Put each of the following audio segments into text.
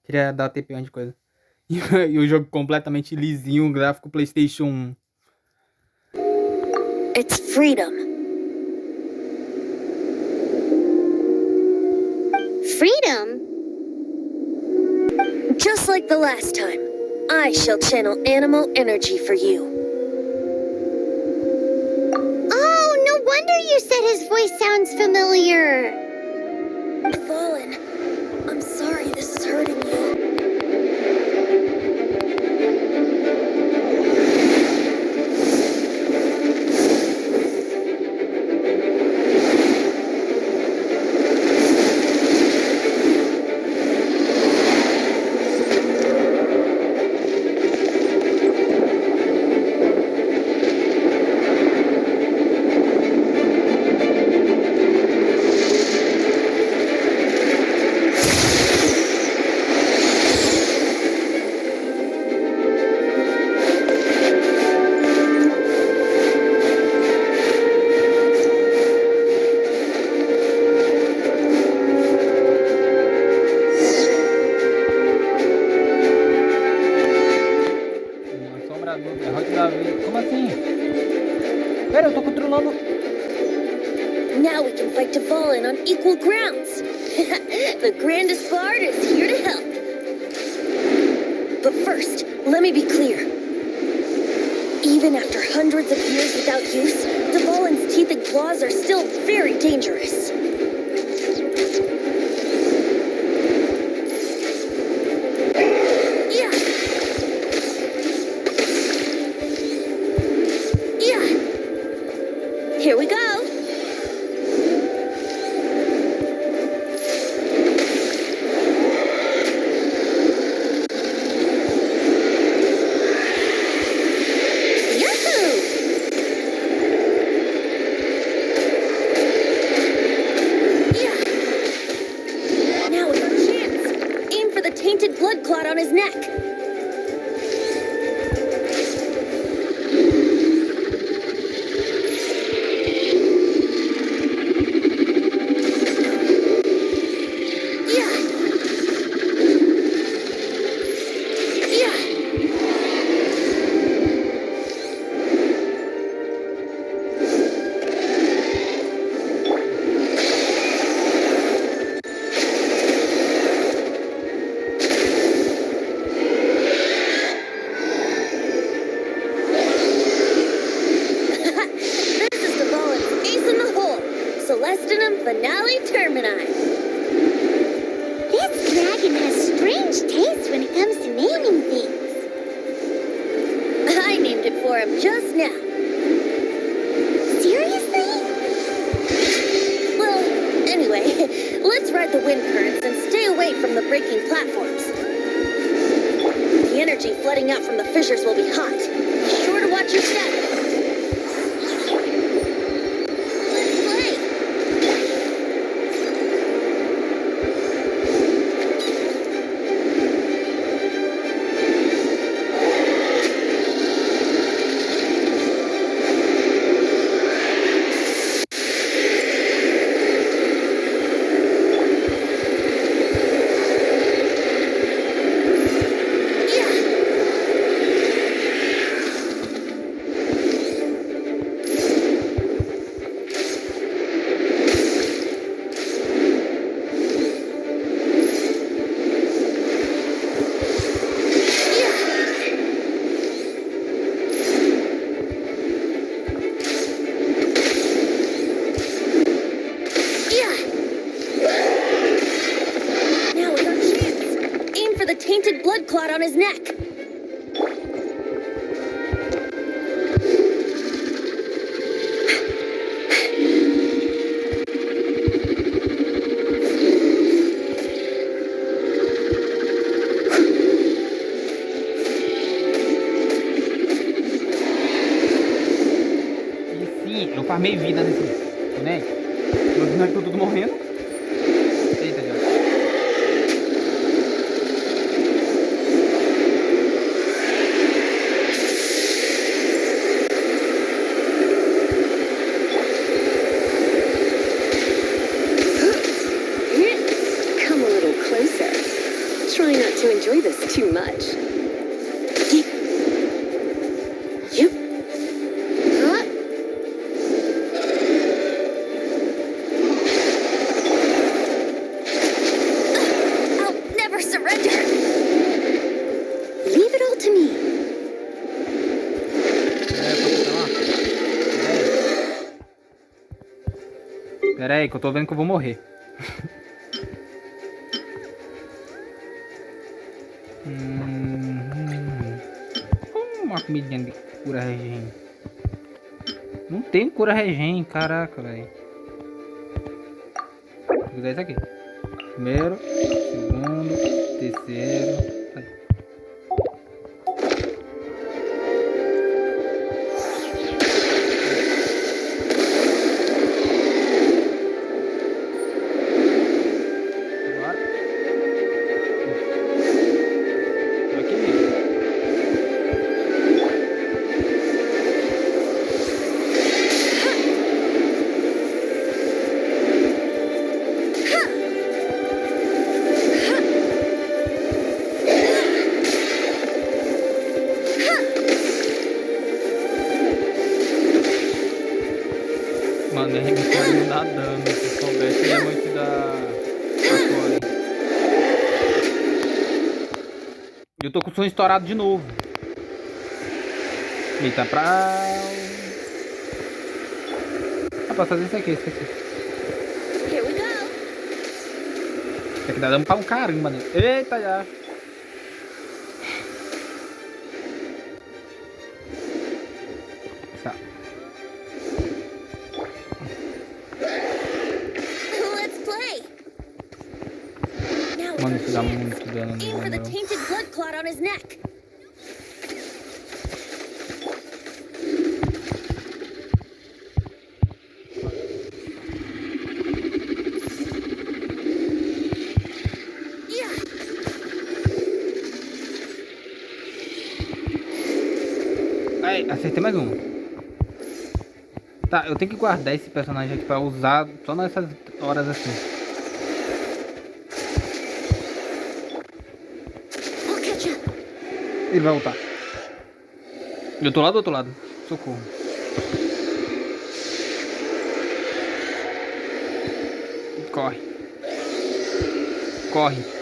Queria dar TP de coisa. E o jogo completamente lisinho, gráfico PlayStation 1. It's freedom. Freedom? Just like the last time, I shall channel animal energy for you. Oh, no wonder you said his voice sounds familiar. Fallen, I'm sorry this is hurting you. Como assim? Pera, eu tô controlando. Now we can fight to Fallen on equal grounds. The grandest bard is here to help. But first, let me be clear. Even after hundreds of years without use, the Fallen's teeth and claws are still very dangerous. Here we go. Yahoo! Yeah. Now we have a chance. Aim for the tainted blood clot on his neck. Finale Termini. This dragon has strange taste when it comes to naming things. I named it for him just now. Seriously? Well, anyway, let's ride the wind currents and stay away from the breaking platforms. The energy flooding out from the fissures will be hot. Be sure to watch your step. Tainted blood clot on his neck. E sim, eu farmei vida nesse boneco. Meus bonecos estão tudo morrendo. Eita, Deus. try not to enjoy this too much. Yep. I'll never surrender. Leave it all to me. Pera aí, que eu tô vendo que eu vou morrer. Uma comidinha de cura regen. Não tem cura regen, caraca, velho. Vou usar isso aqui. Primeiro, segundo, terceiro. Aí. Agora. Aqui mesmo. Mano, minha revisão não dá dano. Se soubesse, ia muito dar. Eu tô com o som estourado de novo. Eita, pra fazer isso aqui, esqueci. Here we go. Isso aqui dá dano pra um caramba, né? Eita, já. Tá. Let's play. Now Mano, isso dá muito dano no aim for the meu. tainted blood clot on his neck. Yeah. Aí, acertei mais um. Tá, eu tenho que guardar esse personagem aqui pra usar só nessas horas assim. I'll catch up. Ele vai voltar. Eu tô lá do outro lado. Socorro. Corre. Corre.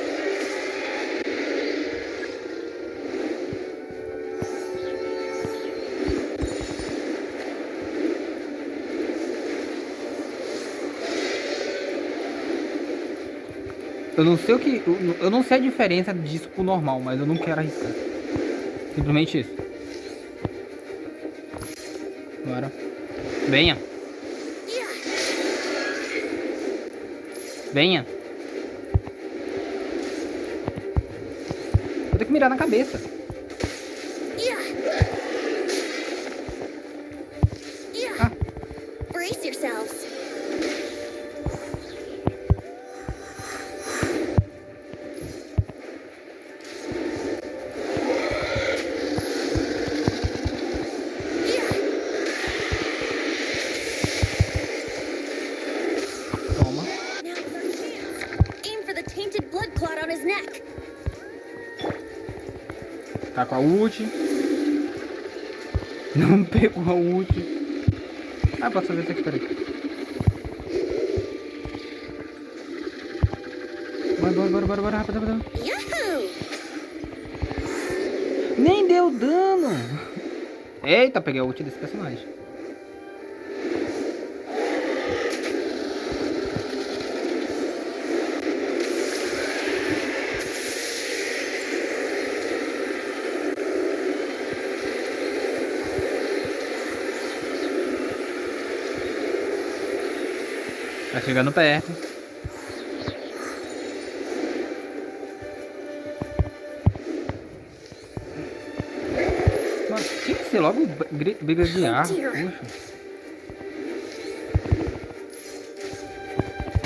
Eu não sei o que. Eu não sei a diferença disso pro normal, mas eu não quero arriscar. Simplesmente isso. Bora. Venha. Yeah. Venha. Vou ter que mirar na cabeça. Yeah. Yeah. Ah. Brace yourselves. Yeah. Toma. Now with our chance. Aim for the tainted blood clot on his neck. Tá com a ult. Não pegou a ult. Ah, posso fazer isso aqui, peraí. Bora, rápido. Yahoo! Nem deu dano. Eita, peguei a ult desse personagem. Tá chegando perto. Mano, tinha que ser logo briga de arco. Puxa.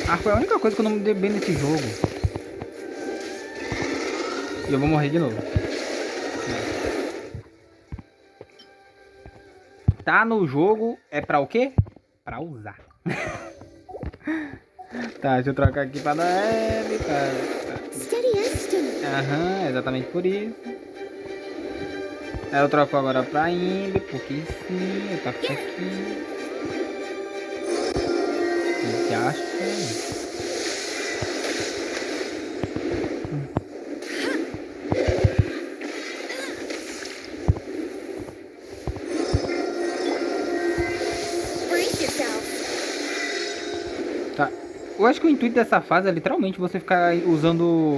Arco é a única coisa que eu não me dei bem nesse jogo. E eu vou morrer de novo. Tá no jogo é pra o quê? Pra usar. Tá, deixa eu trocar aqui pra dar cara. Steady as stone. Aham, exatamente por isso. Aí eu troco agora pra Inde, porque sim, eu taco isso aqui. E já acho. Brace yourself. Tá. Eu acho que o intuito dessa fase é literalmente você ficar usando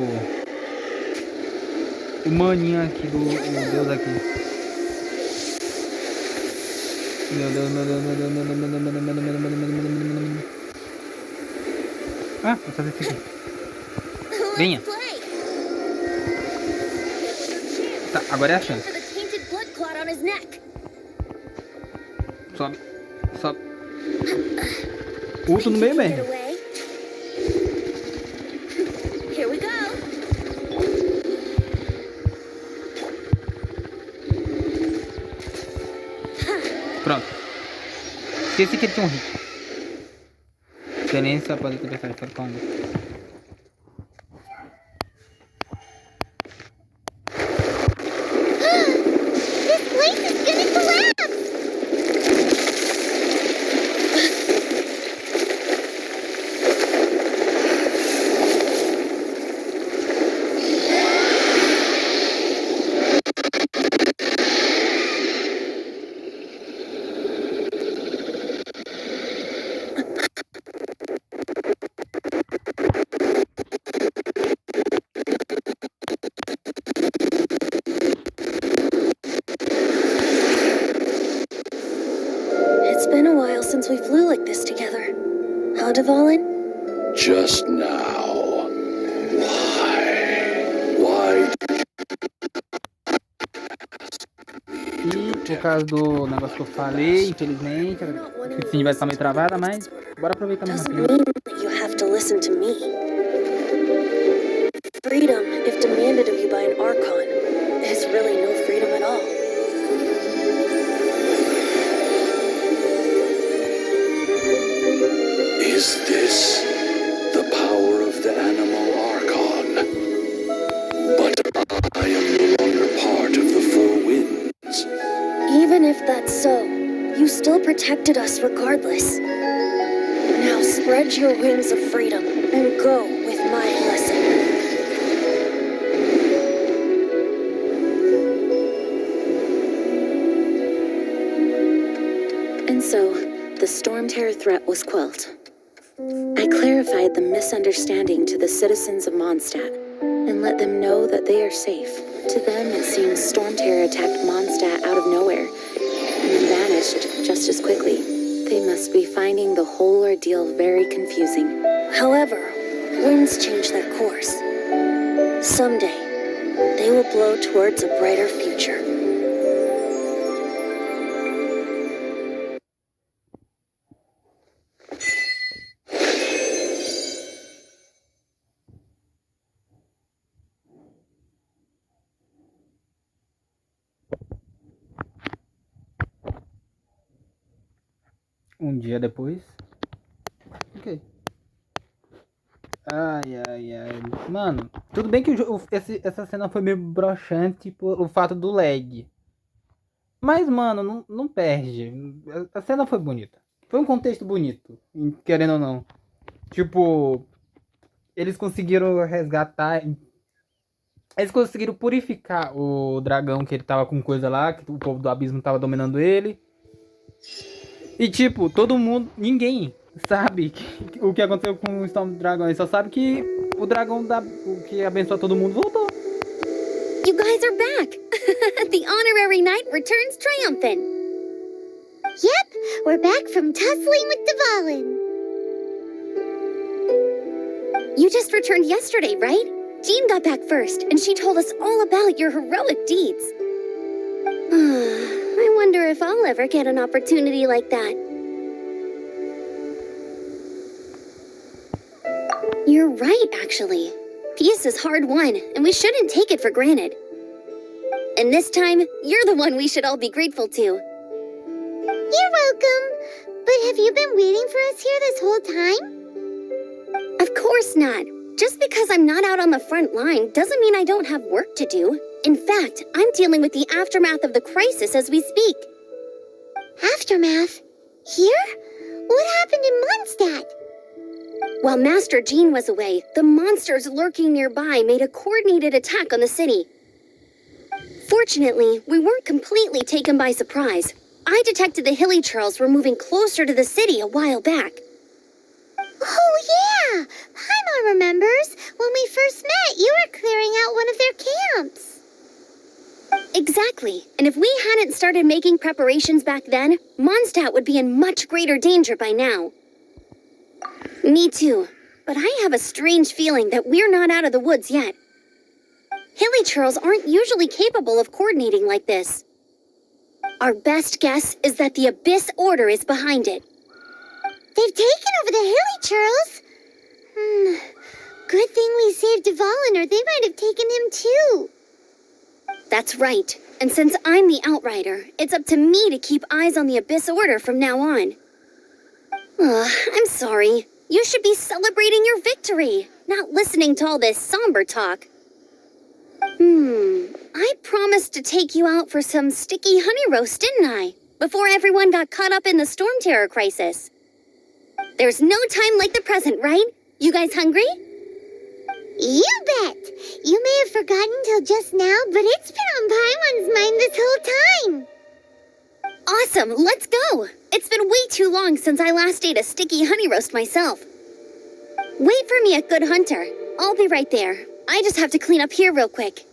o maninho aqui do o deus aqui. Meu Deus, meu Deus, meu Deus, meu Deus, meu Deus, meu Deus, meu Deus, meu Deus, meu Deus, meu Deus, meu Deus, meu Deus. Ah, vou fazer isso aqui. Venha. Let's play. Tá, agora é a chance. For the tainted blood clot on his neck. Sobe. Sobe. Ulto no meio Get mesmo. away. Here we go. Pronto. Esqueci que ele tinha um hit. Experiência pode ter pensado fora com This place is gonna collapse. It's been a while since we flew like this together. Huh, Devalin? Just now. Why? E por causa do negócio que eu falei, infelizmente, a cutscene vai estar meio travada, mas bora aproveitar mais Doesn't rapidinho. mean that you have to listen to me. Freedom, if demanded of you by an Archon, is really no freedom at all. Is this the power of the animal Archon? But I am no longer part of the Four Winds. Even if that's so, you still protected us regardless. Now spread your wings of freedom and go with my blessing. And so, the Storm Terror threat was quelled. I clarified the misunderstanding to the citizens of Mondstadt and let them know that they are safe. To them, it seems Storm Terror attacked Mondstadt out of nowhere and then vanished just as quickly. They must be finding the whole ordeal very confusing. However, winds change their course. Someday, they will blow towards a brighter future. Um dia depois. Ok. Ai, ai, ai. Mano, tudo bem que essa cena foi meio broxante por o fato do lag. Mas, mano, não perde. A cena foi bonita. Foi um contexto bonito, querendo ou não. Tipo, eles conseguiram resgatar. Eles conseguiram purificar o dragão que ele tava com coisa lá, que o povo do abismo tava dominando ele. E tipo, todo mundo, ninguém sabe o que aconteceu com o Storm Dragão. Ele só sabe que o dragão o que abençoa todo mundo voltou. You guys are back! The honorary knight returns triumphant! Yep, we're back from tussling with Devalin. You just returned yesterday, right? Jean got back first, and she told us all about your heroic deeds. I wonder if I'll ever get an opportunity like that. You're right, actually. Peace is hard won, and we shouldn't take it for granted. And this time, you're the one we should all be grateful to. You're welcome. But have you been waiting for us here this whole time? Of course not. Just because I'm not out on the front line doesn't mean I don't have work to do. In fact, I'm dealing with the aftermath of the crisis as we speak. Aftermath? Here? What happened in Mondstadt? While Master Jean was away, the monsters lurking nearby made a coordinated attack on the city. Fortunately, we weren't completely taken by surprise. I detected the Hilly Churls were moving closer to the city a while back. Oh yeah! Paimon remembers. When we first met, you were clearing out one of their camps. Exactly. And if we hadn't started making preparations back then, Mondstadt would be in much greater danger by now. Me too. But I have a strange feeling that we're not out of the woods yet. Hilly Churls aren't usually capable of coordinating like this. Our best guess is that the Abyss Order is behind it. They've taken over the Hilly Churls? Good thing we saved Dvalin, or they might have taken him too. That's right. And since I'm the Outrider, it's up to me to keep eyes on the Abyss Order from now on. I'm sorry. You should be celebrating your victory, not listening to all this somber talk. I promised to take you out for some sticky honey roast, didn't I? Before everyone got caught up in the Storm Terror crisis. There's no time like the present, right? You guys hungry? You bet! You may have forgotten till just now, but it's been on Paimon's mind this whole time. Awesome, let's go! It's been way too long since I last ate a sticky honey roast myself. Wait for me at Good Hunter. I'll be right there. I just have to clean up here real quick.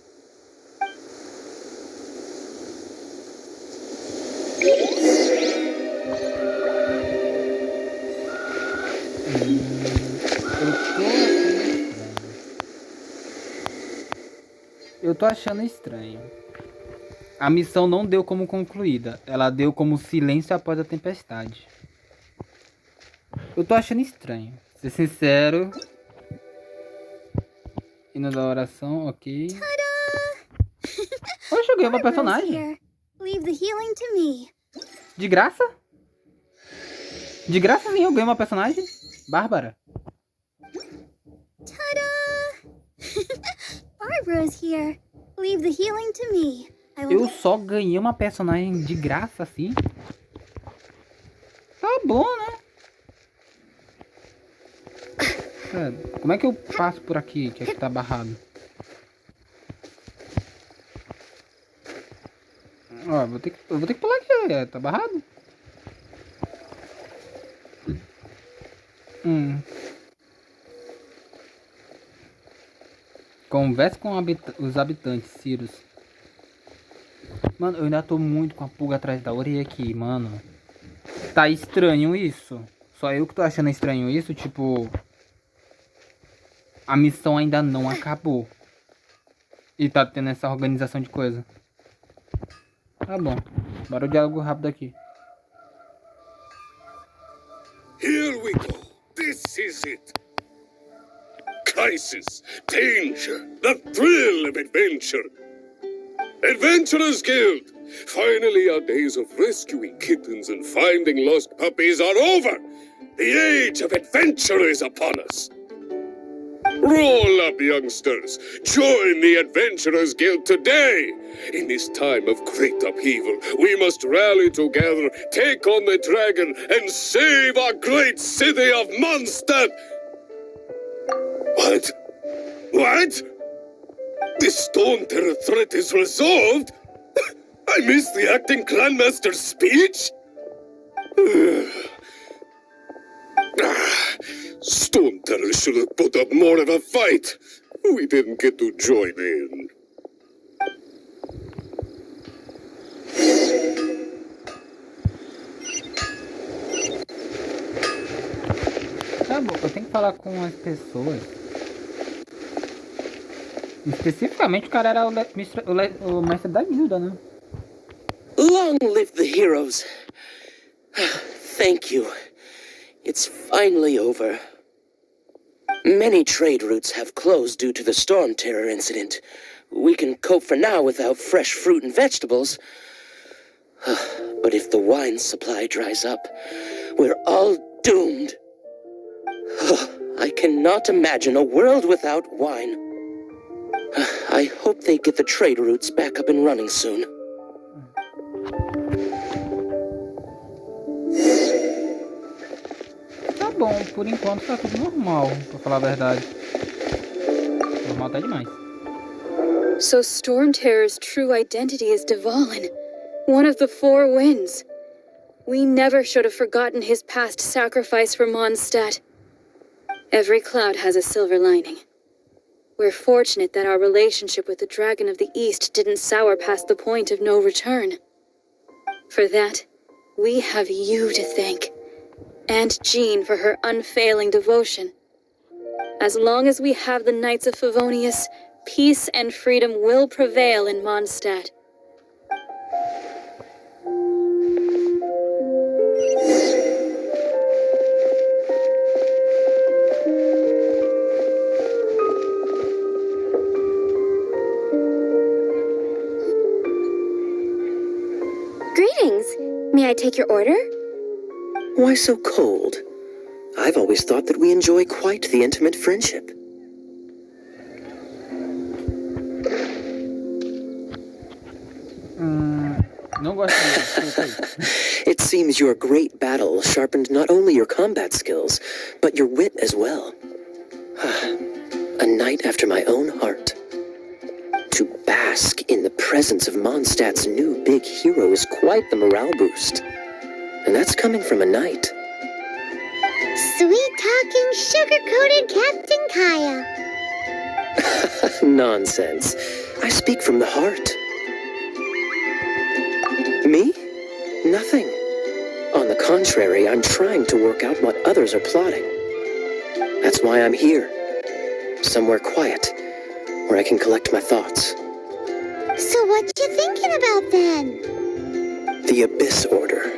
Eu tô achando estranho. A missão não deu como concluída. Ela deu como silêncio após a tempestade. Eu tô achando estranho. Ser sincero. Hino da oração, ok. Eu joguei uma personagem. Leave the healing to me. De graça? De graça sim, eu ganhei uma personagem. Bárbara. Barbara's here. Leave the healing to me. Eu só ganhei uma personagem de graça assim. Tá bom, né? Como é que eu passo por aqui? Que aqui tá barrado. Ó, eu vou ter que pular aqui. Tá barrado? Converse com os habitantes, Cirus. Mano, eu ainda tô muito com a pulga atrás da orelha aqui, mano. Tá estranho isso. Só eu que tô achando estranho isso, tipo... A missão ainda não acabou. E tá tendo essa organização de coisa. Tá bom. Bora o diálogo rápido aqui. Here we go. This is it. Crisis, danger, the thrill of adventure. Adventurers Guild! Finally, our days of rescuing kittens and finding lost puppies are over! The age of adventure is upon us! Roll up, youngsters! Join the Adventurers Guild today! In this time of great upheaval, we must rally together, take on the dragon, and save our great city of Mondstadt! What? What? The Storm Terror threat is resolved? I missed the acting clanmaster's speech? Storm Terror should have put up more of a fight. We didn't get to join in. Tá bom, eu tenho que falar com as pessoas. Especificamente o cara era o mestre da guilda, né? Long live the heroes. Thank you. It's finally over. Many trade routes have closed due to the Storm Terror incident. We can cope for now without fresh fruit and vegetables. But if the wine supply dries up, we're all doomed. I cannot imagine a world without wine. I hope they get the trade routes back up and running soon. Tá bom, por enquanto tá tudo normal, pra falar a verdade. Normal tá demais. So Storm Terror's true identity is Dvalin, one of the four winds. We never should have forgotten his past sacrifice for Mondstadt. Every cloud has a silver lining. We're fortunate that our relationship with the Dragon of the East didn't sour past the point of no return. For that, we have you to thank. And Jean for her unfailing devotion. As long as we have the Knights of Favonius, peace and freedom will prevail in Mondstadt. Greetings. May I take your order? Why so cold? I've always thought that we enjoy quite the intimate friendship. Não gosto disso. It seems your great battle sharpened not only your combat skills, but your wit as well. A knight after my own heart. To bask in the presence of Mondstadt's new big hero is quite the morale boost. And that's coming from a knight. Sweet-talking, sugar-coated Captain Kaya. Nonsense. I speak from the heart. Me? Nothing. On the contrary, I'm trying to work out what others are plotting. That's why I'm here. Somewhere quiet, where I can collect my thoughts. So what you thinking about then? The Abyss Order.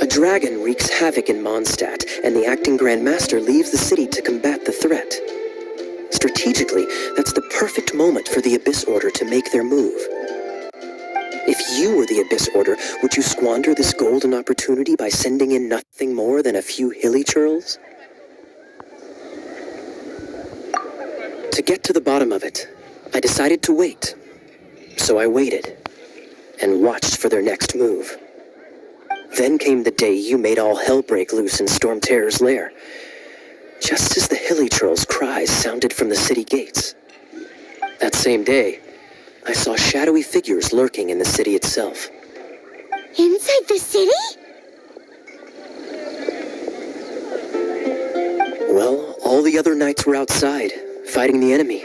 A dragon wreaks havoc in Mondstadt, and the acting Grand Master leaves the city to combat the threat. Strategically, that's the perfect moment for the Abyss Order to make their move. If you were the Abyss Order, would you squander this golden opportunity by sending in nothing more than a few hilly churls? To get to the bottom of it, I decided to wait. So I waited, and watched for their next move. Then came the day you made all hell break loose in Storm Terror's lair, just as the hilly churls' cries sounded from the city gates. That same day, I saw shadowy figures lurking in the city itself. Inside the city? Well, all the other knights were outside, fighting the enemy.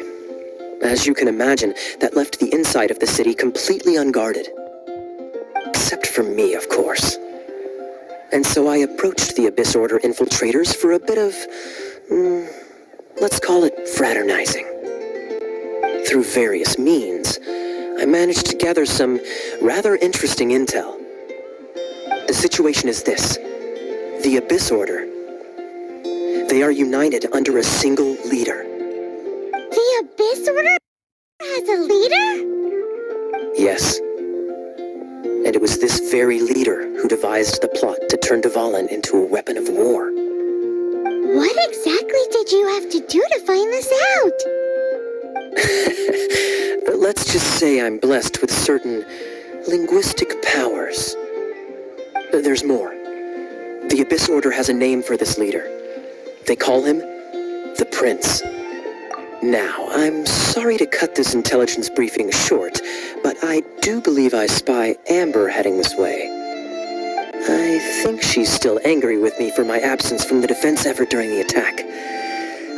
As you can imagine, that left the inside of the city completely unguarded. Except for me, of course. And so I approached the Abyss Order infiltrators for a bit of, let's call it fraternizing. Through various means, I managed to gather some rather interesting intel. The situation is this. The Abyss Order. They are united under a single leader. The Abyss Order has a leader? Yes. And it was this very leader who devised the plot to turn Dvalin into a weapon of war. What exactly did you have to do to find this out? Let's just say I'm blessed with certain linguistic powers. There's more. The Abyss Order has a name for this leader. They call him the Prince. Now, I'm sorry to cut this intelligence briefing short, but I do believe I spy Amber heading this way. I think she's still angry with me for my absence from the defense effort during the attack.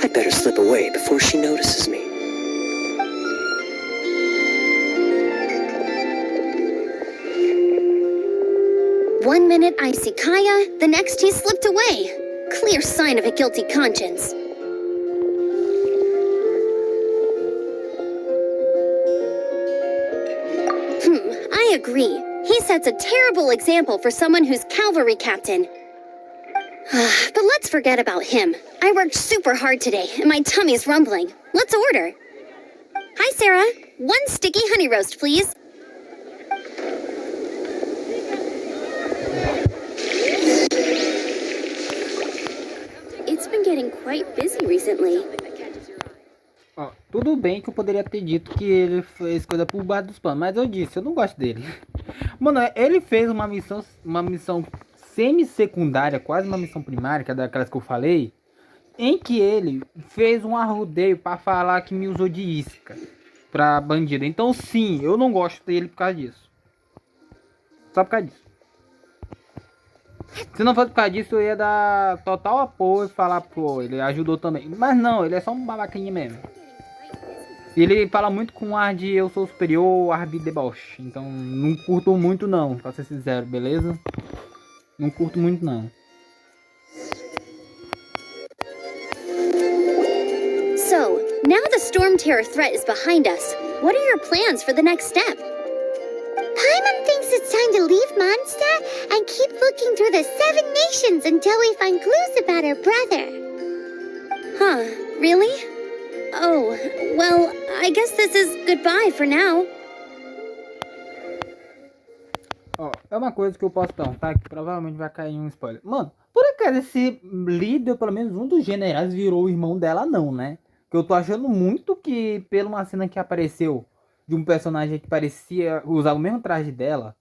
I'd better slip away before she notices me. One minute I see Kaya, the next he slipped away. Clear sign of a guilty conscience. I agree. He sets a terrible example for someone who's cavalry captain. But let's forget about him. I worked super hard today, and my tummy's rumbling. Let's order. Hi, Sarah. One sticky honey roast, please. It's been getting quite quite busy recently. Ó, tudo bem que eu poderia ter dito que ele fez coisa por baixo dos panos, mas eu disse, eu não gosto dele. Mano, ele fez uma missão semi-secundária, quase uma missão primária, que é daquelas que eu falei, em que ele fez um arrodeio pra falar que me usou de isca pra bandido. Então sim, eu não gosto dele por causa disso. Só por causa disso. Se não fosse por causa disso, eu ia dar total apoio e falar, pô, ele ajudou também. Mas não, ele é só um babaquinha mesmo. E ele fala muito com ar de eu sou superior, ar de deboche. Então não curto muito não, pra ser sincero, beleza? Não curto muito não. So, now the Storm Terror threat is behind us. What are your plans for the next step? Paimon thinks it's time to leave Mondstadt and keep looking through the 7 nations until we find clues about her brother. Huh, really? Oh, well, I guess this is goodbye for now. Ó, é uma coisa que eu posso perguntar que provavelmente vai cair um spoiler. Mano, por acaso esse líder, pelo menos um dos generais, virou o irmão dela, não, né? Que eu tô achando muito que, pela uma cena que apareceu de um personagem que parecia usar o mesmo traje dela,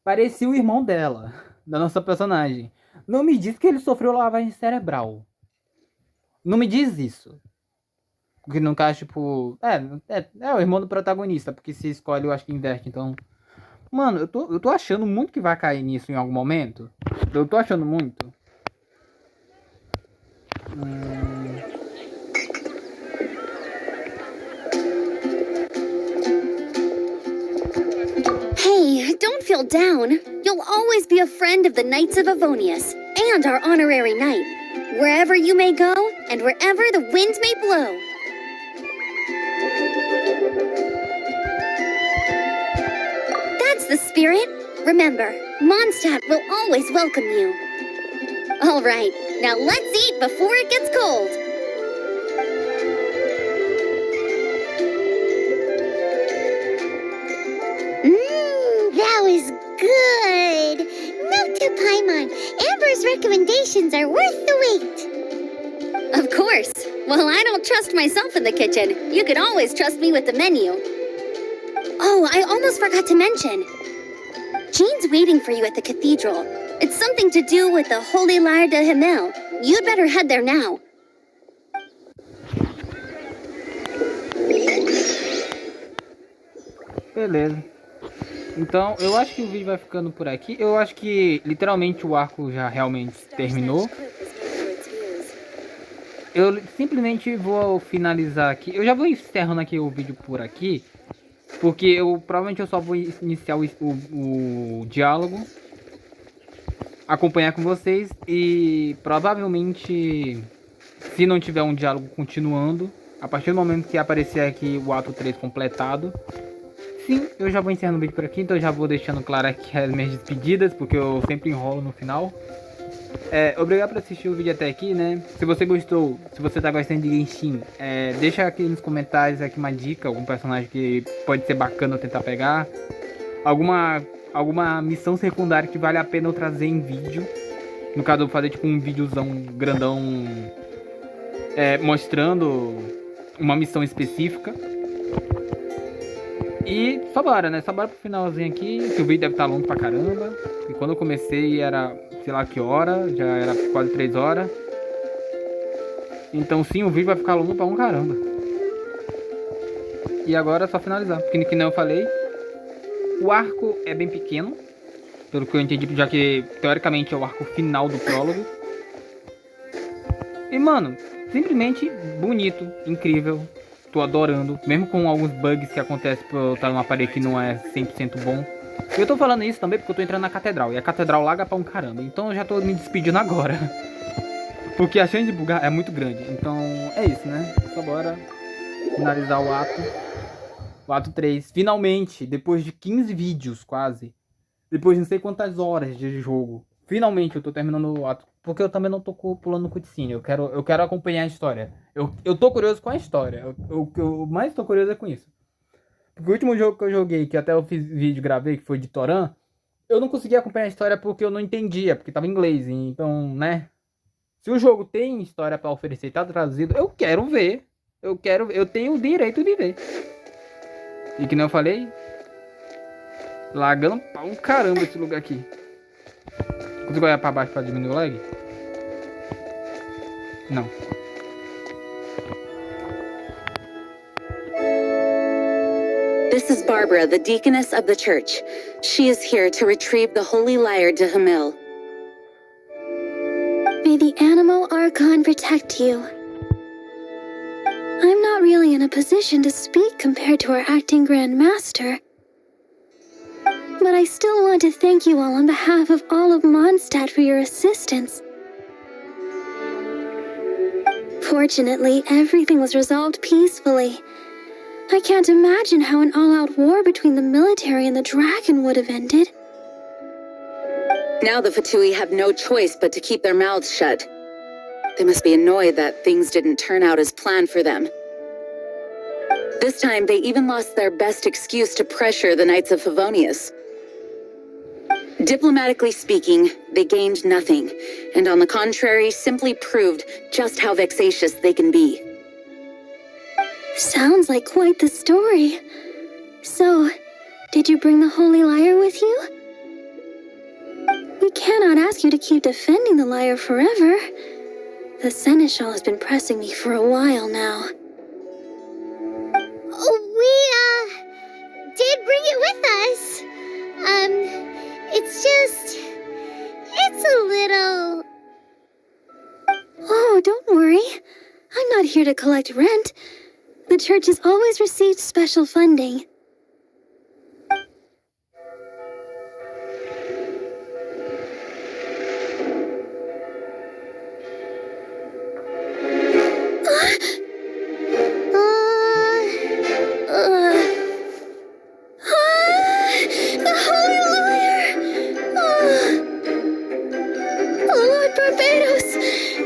parecia o irmão dela, da nossa personagem. Não me diz que ele sofreu lavagem cerebral. Não me diz isso. Porque no caso, tipo... É o irmão do protagonista, porque se escolhe, eu acho que inverte, então... Mano, eu tô achando muito que vai cair nisso em algum momento. Eu tô achando muito. Hey, don't feel down. You'll always be a friend of the Knights of Avonius and our honorary knight, wherever you may go and wherever the winds may blow. That's the spirit. Remember, Mondstadt will always welcome you. All right, now let's eat before it gets cold. That was good. Note to Paimon, Amber's recommendations are worth the wait. Of course. Well, I don't trust myself in the kitchen. You can always trust me with the menu. Oh, I almost forgot to mention. Jean's waiting for you at the cathedral. It's something to do with the Holy Lyre de Himmel. You'd better head there now. Beleza. Então, eu acho que o vídeo vai ficando por aqui. Eu acho que, literalmente, o arco já realmente terminou. Eu simplesmente vou finalizar aqui. Eu já vou encerrando aqui o vídeo por aqui. Porque provavelmente eu só vou iniciar o diálogo. Acompanhar com vocês. E provavelmente, se não tiver um diálogo continuando, a partir do momento que aparecer aqui o ato 3 completado, sim, eu já vou encerrando o vídeo por aqui. Então eu já vou deixando claro aqui as minhas despedidas, porque eu sempre enrolo no final. Obrigado por assistir o vídeo até aqui, né? Se você gostou, se você tá gostando de Genshin, deixa aqui nos comentários aqui uma dica, algum personagem que pode ser bacana eu tentar pegar. Alguma missão secundária que vale a pena eu trazer em vídeo. No caso, eu vou fazer tipo um videozão grandão mostrando uma missão específica. E só bora, né? Só bora pro finalzinho aqui, que o vídeo deve estar longo pra caramba. E quando eu comecei era, sei lá que hora, já era quase 3 horas. Então sim, o vídeo vai ficar longo pra um caramba. E agora é só finalizar, porque que nem eu falei, o arco é bem pequeno, pelo que eu entendi, já que teoricamente é o arco final do prólogo. E mano, simplesmente bonito, incrível. Tô adorando, mesmo com alguns bugs que acontecem por eu estar num aparelho que não é 100% bom. Eu tô falando isso também porque eu tô entrando na catedral, e a catedral laga pra um caramba, então eu já tô me despedindo agora. Porque a chance de bugar é muito grande, então é isso, né? Só bora finalizar o ato 3. Finalmente, depois de 15 vídeos quase, depois de não sei quantas horas de jogo, finalmente eu tô terminando o ato. Porque eu também não tô pulando cutscene, eu quero acompanhar a história. Eu tô curioso com a história, o que eu mais tô curioso é com isso. Porque o último jogo que eu joguei, que até eu fiz vídeo, gravei, que foi de Toran, eu não conseguia acompanhar a história porque eu não entendia, porque tava em inglês, então, né? Se o jogo tem história pra oferecer e tá traduzido, eu quero ver. Eu tenho o direito de ver. E que nem eu falei, lagando pra um caramba esse lugar aqui. Consigo olhar pra baixo pra diminuir o lag? Não. This is Barbara, the deaconess of the church. She is here to retrieve the holy lyre to Hamil. May the animal Archon protect you. I'm not really in a position to speak compared to our acting Grand Master. But I still want to thank you all on behalf of all of Mondstadt for your assistance. Fortunately, everything was resolved peacefully. I can't imagine how an all-out war between the military and the dragon would have ended. Now the Fatui have no choice but to keep their mouths shut. They must be annoyed that things didn't turn out as planned for them. This time, they even lost their best excuse to pressure the Knights of Favonius. Diplomatically speaking, they gained nothing, and on the contrary, simply proved just how vexatious they can be. Sounds like quite the story. So, did you bring the holy lyre with you? We cannot ask you to keep defending the lyre forever. The Seneschal has been pressing me for a while now. We did bring it with us. It's a little... Oh, don't worry. I'm not here to collect rent. The church has always received special funding. The Holy Lyre! Oh, Lord Barbados!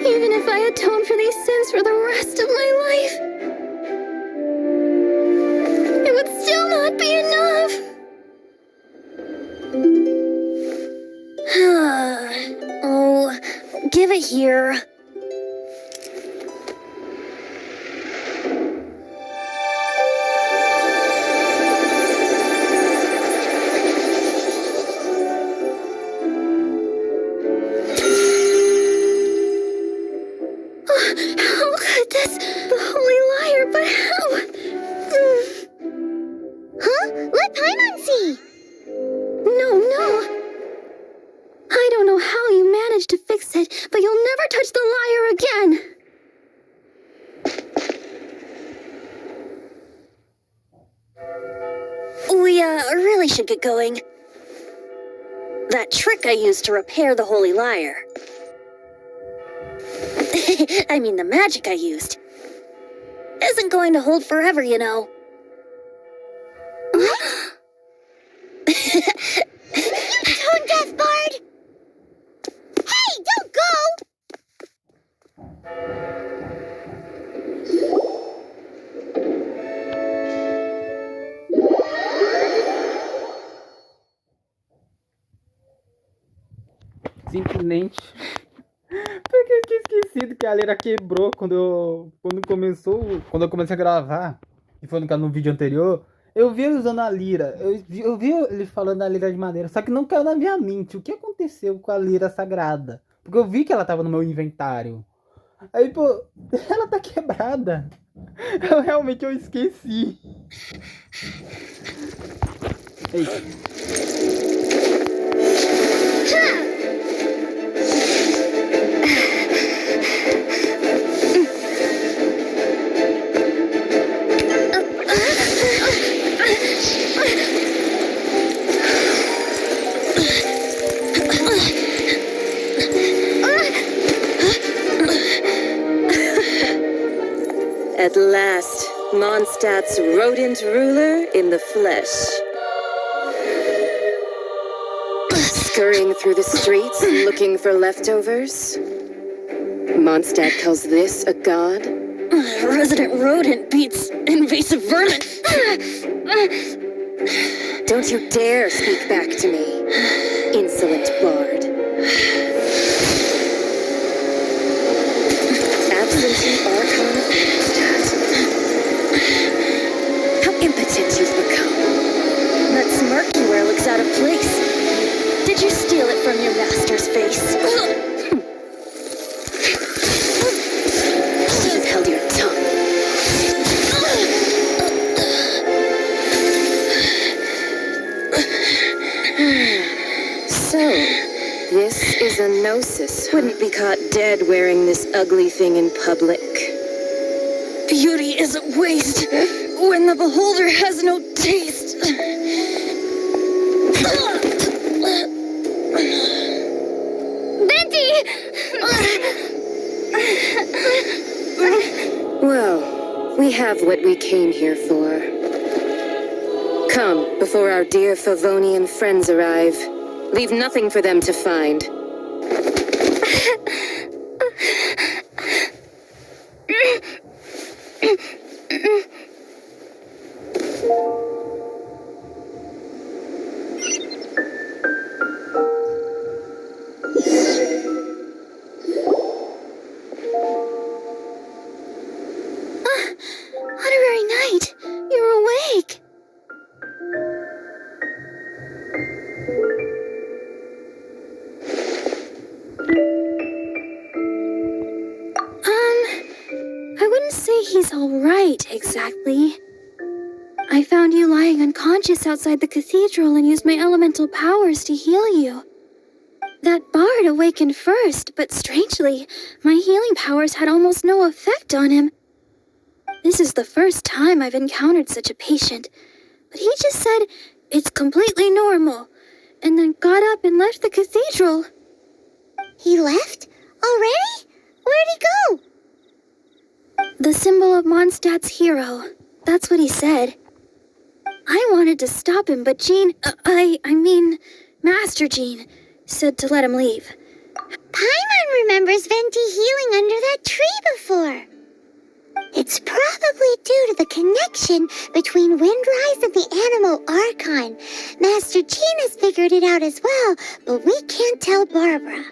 Even if I atone for these sins for the rest of my life, it would still not be enough. Oh, give it here. How could this? The Holy Lyre, but how? Huh? Let Paimon see! No. I don't know how you managed to fix it, but you'll never touch the lyre again. We really should get going. That trick I used to repair the Holy Lyre. I mean, the magic I used isn't going to hold forever, you know. What? Tone deaf, Bard! Hey, don't go! Simplesmente. Porque eu tinha esquecido que a leira quebrou quando eu comecei a gravar. E foi no vídeo anterior. Eu vi ele usando a lira. Eu vi ele falando da lira de madeira. Só que não caiu na minha mente. O que aconteceu com a lira sagrada? Porque eu vi que ela tava no meu inventário. Aí, pô, ela tá quebrada. Eu esqueci. Eita. At last, Mondstadt's rodent ruler in the flesh. Scurrying through the streets looking for leftovers. Mondstadt calls this a god? Resident rodent beats invasive vermin. Don't you dare speak back to me, insolent bard. Absentee Archon of Mondstadt. How impotent you've become. That smirk you wear looks out of place. Did you steal it from your master's face? Should have held your tongue. So, this is a gnosis. Wouldn't be caught dead wearing this ugly thing in public. Beauty is a waste when the beholder has no taste. Venti! Well, we have what we came here for. Come, before our dear Favonian friends arrive. Leave nothing for them to find. Honorary Knight, you're awake. I wouldn't say he's all right, exactly. I found you lying unconscious outside the cathedral and used my elemental powers to heal you. That bard awakened first, but strangely, my healing powers had almost no effect on him. This is the first time I've encountered such a patient, but he just said it's completely normal, and then got up and left the cathedral. He left? Already? Where'd he go? The symbol of Mondstadt's hero. That's what he said. I wanted to stop him, but Jean, I mean, Master Jean, said to let him leave. Paimon remembers Venti healing under that tree before. It's probably due to the connection between Windrise and the Animal Archon. Master Jean has figured it out as well, but we can't tell Barbara.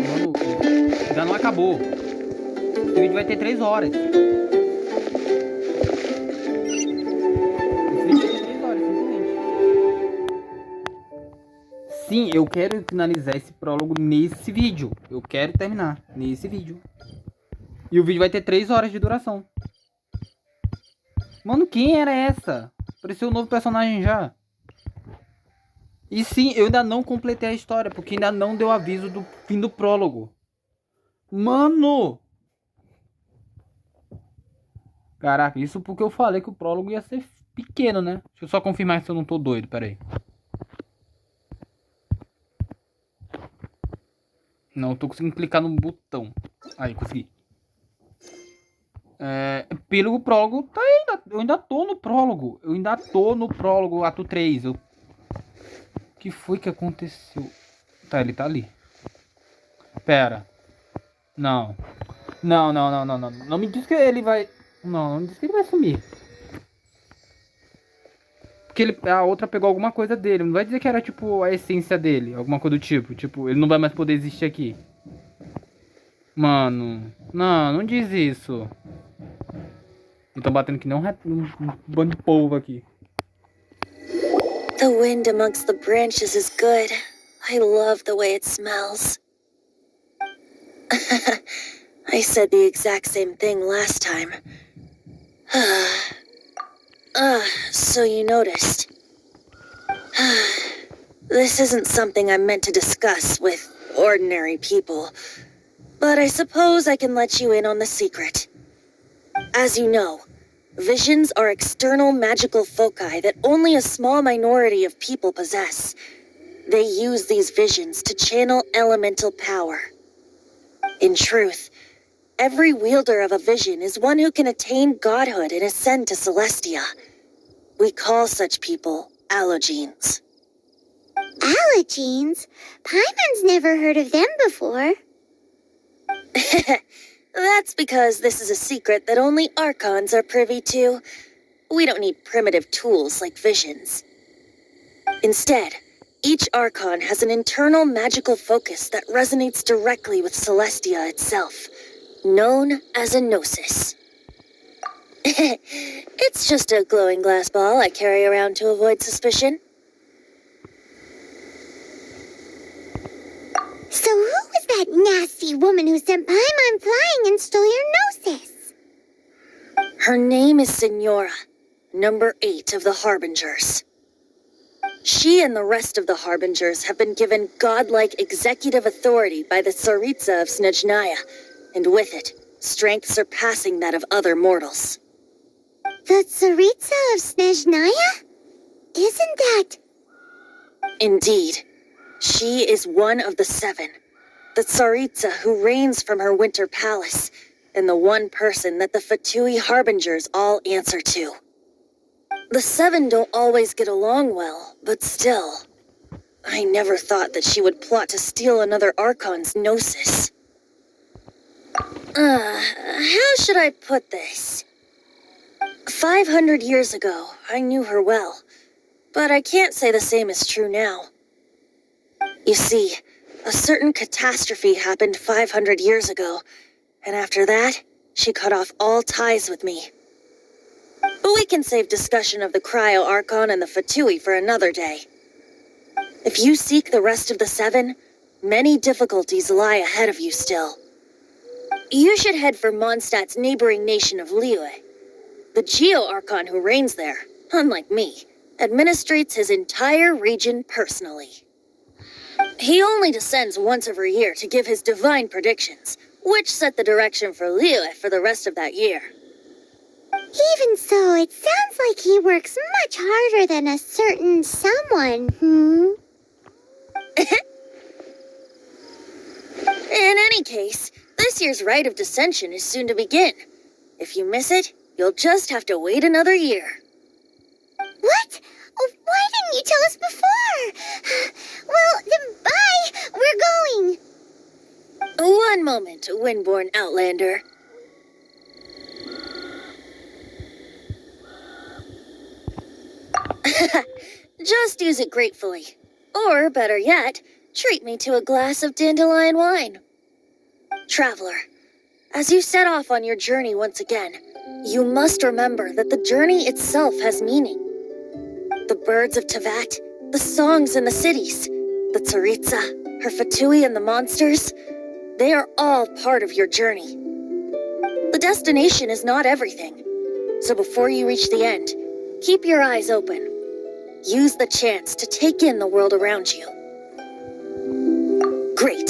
Mano, ainda não acabou. Esse vídeo vai ter 3 horas. Esse vídeo vai ter 3 horas, simplesmente. Sim, eu quero finalizar esse prólogo nesse vídeo. Eu quero terminar nesse vídeo. E o vídeo vai ter 3 horas de duração. Mano, quem era essa? Apareceu um novo personagem já. E sim, eu ainda não completei a história, porque ainda não deu aviso do fim do prólogo. Mano! Caraca, isso porque eu falei que o prólogo ia ser pequeno, né? Deixa eu só confirmar se eu não tô doido, peraí. Não, eu tô conseguindo clicar no botão. Aí, consegui. Pelo prólogo, tá aí, eu ainda tô no prólogo. Eu ainda tô no prólogo, ato 3. O que foi que aconteceu? Tá, ele tá ali. Pera. Não. Não. Não me diz que ele vai... Não me diz que ele vai sumir. Porque a outra pegou alguma coisa dele. Não vai dizer que era, tipo, a essência dele. Alguma coisa do tipo. Tipo, ele não vai mais poder existir aqui. Mano. Não diz isso. Estão batendo que nem um bando de polvo aqui. The wind amongst the branches is good. I love the way it smells. I said the exact same thing last time. So you noticed. This isn't something I'm meant to discuss with ordinary people, but I suppose I can let you in on the secret. As you know, visions are external magical foci that only a small minority of people possess. They use these visions to channel elemental power. In truth, every wielder of a vision is one who can attain godhood and ascend to Celestia. We call such people allogenes. Allogenes? Paimon's never heard of them before. That's because this is a secret that only Archons are privy to. We don't need primitive tools like visions. Instead, each Archon has an internal magical focus that resonates directly with Celestia itself, known as a gnosis. It's just a glowing glass ball I carry around to avoid suspicion. So who was that nasty woman who sent Paimon flying and stole your gnosis? Her name is Signora, number 8 of the Harbingers. She and the rest of the Harbingers have been given godlike executive authority by the Tsaritsa of Snezhnaya, and with it, strength surpassing that of other mortals. The Tsaritsa of Snezhnaya? Isn't that... Indeed. She is one of the 7, the Tsaritsa who reigns from her winter palace, and the one person that the Fatui Harbingers all answer to. The 7 don't always get along well, but still. I never thought that she would plot to steal another Archon's gnosis. How should I put this? 500 years ago, I knew her well, but I can't say the same is true now. You see, a certain catastrophe happened 500 years ago, and after that, she cut off all ties with me. But we can save discussion of the Cryo Archon and the Fatui for another day. If you seek the rest of the 7, many difficulties lie ahead of you still. You should head for Mondstadt's neighboring nation of Liyue. The Geo Archon who reigns there, unlike me, administrates his entire region personally. He only descends once every year to give his divine predictions, which set the direction for Liyue for the rest of that year. Even so, it sounds like he works much harder than a certain someone, In any case, this year's Rite of Descension is soon to begin. If you miss it, you'll just have to wait another year. What? Oh, why didn't you tell us before? Well, then bye! We're going! One moment, Windborn Outlander. Just use it gratefully. Or, better yet, treat me to a glass of dandelion wine. Traveler, as you set off on your journey once again, you must remember that the journey itself has meaning. The birds of Tevat, the songs in the cities, the Tsaritsa, her Fatui and the monsters, they are all part of your journey. The destination is not everything, so before you reach the end, keep your eyes open. Use the chance to take in the world around you. Great.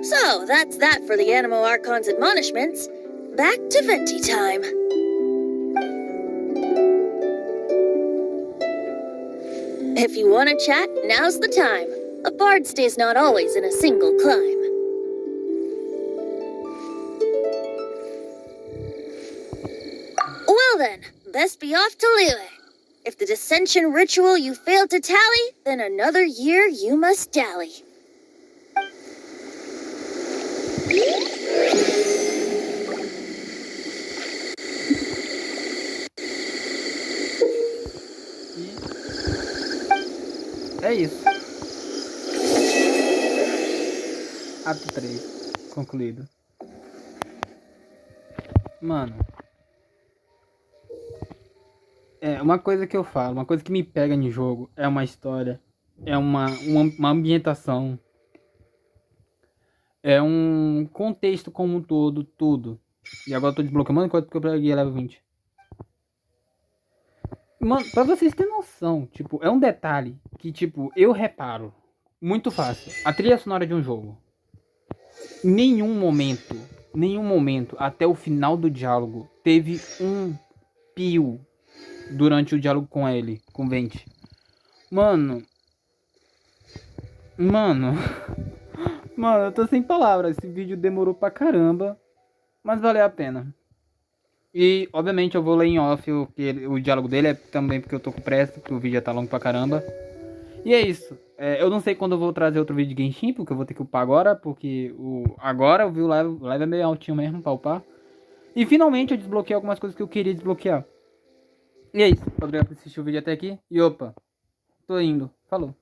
So, that's that for the Animo Archon's admonishments. Back to Venti time. If you want to chat, now's the time. A bard stays not always in a single climb. Well then, best be off to Liyue. If the dissension ritual you failed to tally, then another year you must dally. É isso. Ato 3. Concluído. Mano. Uma coisa que eu falo, uma coisa que me pega no jogo é uma história, é uma ambientação, é um contexto como um todo, tudo. E agora eu tô desbloqueando enquanto porque eu peguei level 20. Mano, pra vocês terem noção, tipo, é um detalhe que, tipo, eu reparo muito fácil. A trilha sonora de um jogo. Nenhum momento, até o final do diálogo, teve um pio durante o diálogo com ele, com o Venti. Mano, eu tô sem palavras. Esse vídeo demorou pra caramba, mas valeu a pena. E, obviamente, eu vou ler em off o diálogo dele, é também porque eu tô com pressa, porque o vídeo já tá longo pra caramba. E é isso. Eu não sei quando eu vou trazer outro vídeo de Genshin, porque eu vou ter que upar agora, porque agora eu vi o live é meio altinho mesmo pra upar. E, finalmente, eu desbloqueei algumas coisas que eu queria desbloquear. E é isso. Obrigado por assistir o vídeo até aqui. E, opa, tô indo. Falou.